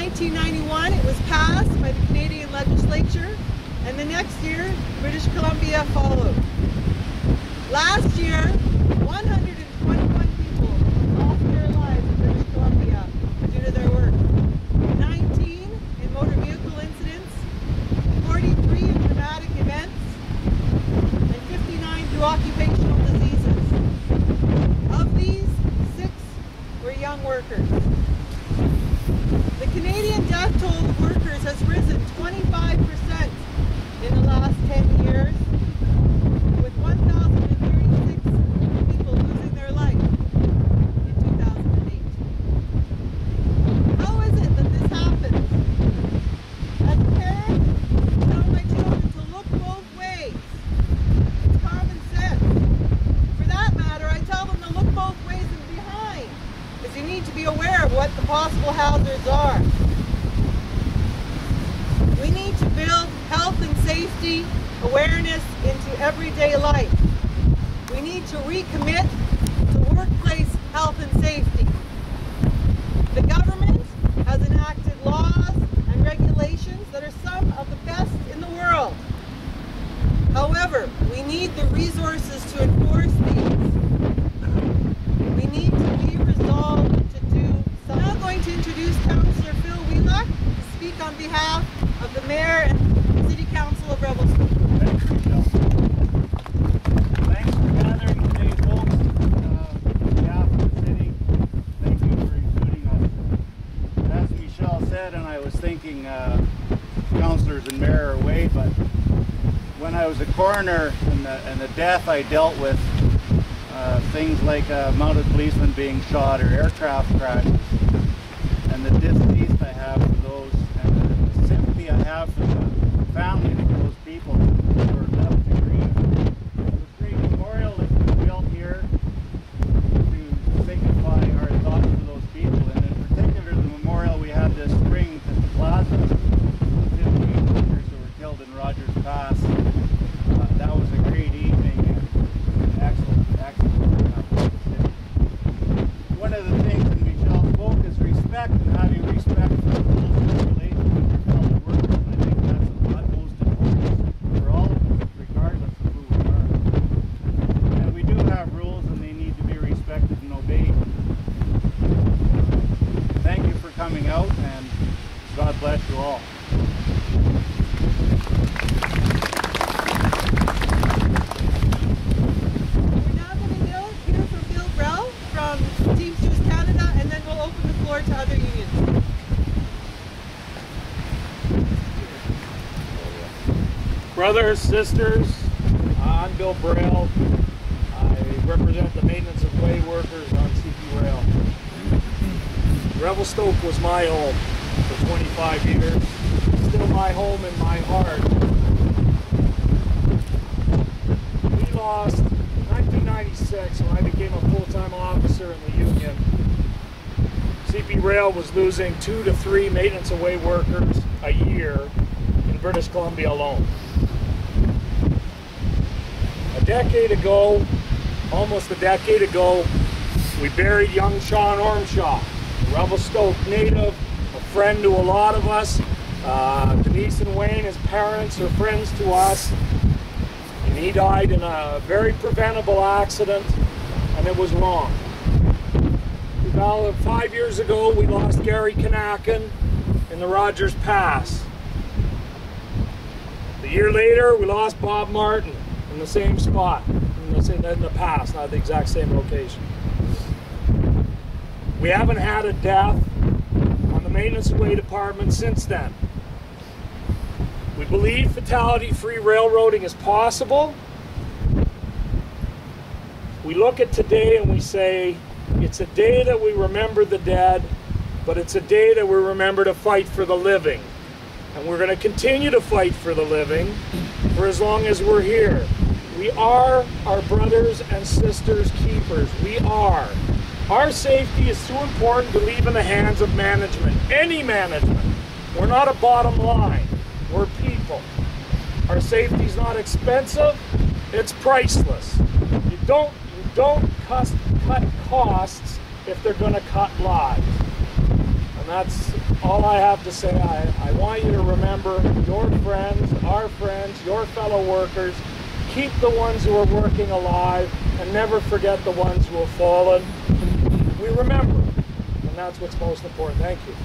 1991, it was passed by the Canadian legislature, and the next year, British Columbia followed. Last year, 121 people lost their lives in British Columbia due to their work. 19 in motor vehicle incidents, 43 in traumatic events, and 59 through occupational diseases. Of these, 6 were young workers. The Canadian death toll of workers has risen 25% in the last 10 years, with 1,036 people losing their life in 2008. How is it that this happens? As a parent, I tell my children to look both ways. It's common sense. For that matter, I tell them to look both ways and behind, because you need to be aware of what the possible hazards are. We need to build health and safety awareness into everyday life. We need to recommit to workplace health and safety. The government has enacted laws and regulations that are some of the best in the world. However, we need the resources to enforce these. We need to be resolved to do so. I'm now going to introduce Councillor Phil Wheelock to speak on behalf of the Mayor and City Council of Revelstoke. Thanks for gathering today, folks. On behalf of the city, thank you for including us. As Michelle said, and I was thinking, councillors and mayor are away, but when I was a coroner and the death I dealt with, things like a mounted policeman being shot or aircraft crashes, and the distaste I have for those, and the sympathy I have for the families of those people who are left to grieve. This great memorial that's been built here to signify our thoughts for those people, and in particular the memorial we had this spring at the plaza, the 15 workers who were killed in Rogers Pass. That was a great evening and excellent work. One of the things that Michelle spoke is respect, and having respect for the rules and regulations of your fellow workers. And I think that's of utmost importance for all of us, regardless of who we are. And we do have rules, and they need to be respected and obeyed. Thank you for coming out, and God bless you all. To other unions. Brothers, sisters, I'm Bill Braille. I represent the maintenance of way workers on CP Rail. Revelstoke was my home for 25 years. Still my home in my heart. We lost in 1996 when I became a full-time officer in the union. CP Rail was losing 2 to 3 maintenance away workers a year in British Columbia alone. Almost a decade ago, we buried young Sean Ormshaw, a Revelstoke native, a friend to a lot of us. Denise and Wayne, his parents, are friends to us. And he died in a very preventable accident, and it was wrong. About 5 years ago, we lost Gary Kanakin in the Rogers Pass. A year later, we lost Bob Martin in the same spot, in the pass, not the exact same location. We haven't had a death on the maintenance away department since then. We believe fatality-free railroading is possible. We look at today and we say, it's a day that we remember the dead, but it's a day that we remember to fight for the living. And we're going to continue to fight for the living for as long as we're here. We are our brothers and sisters' keepers. We are. Our safety is too important to leave in the hands of management, any management. We're not a bottom line. We're people. Our safety is not expensive. It's priceless. You don't cut costs if they're going to cut lives. And And that's all I have to say. I want you to remember your friends, our friends, your fellow workers. Keep the ones who are working alive and never forget the ones who have fallen. We remember, and that's what's most important. Thank you.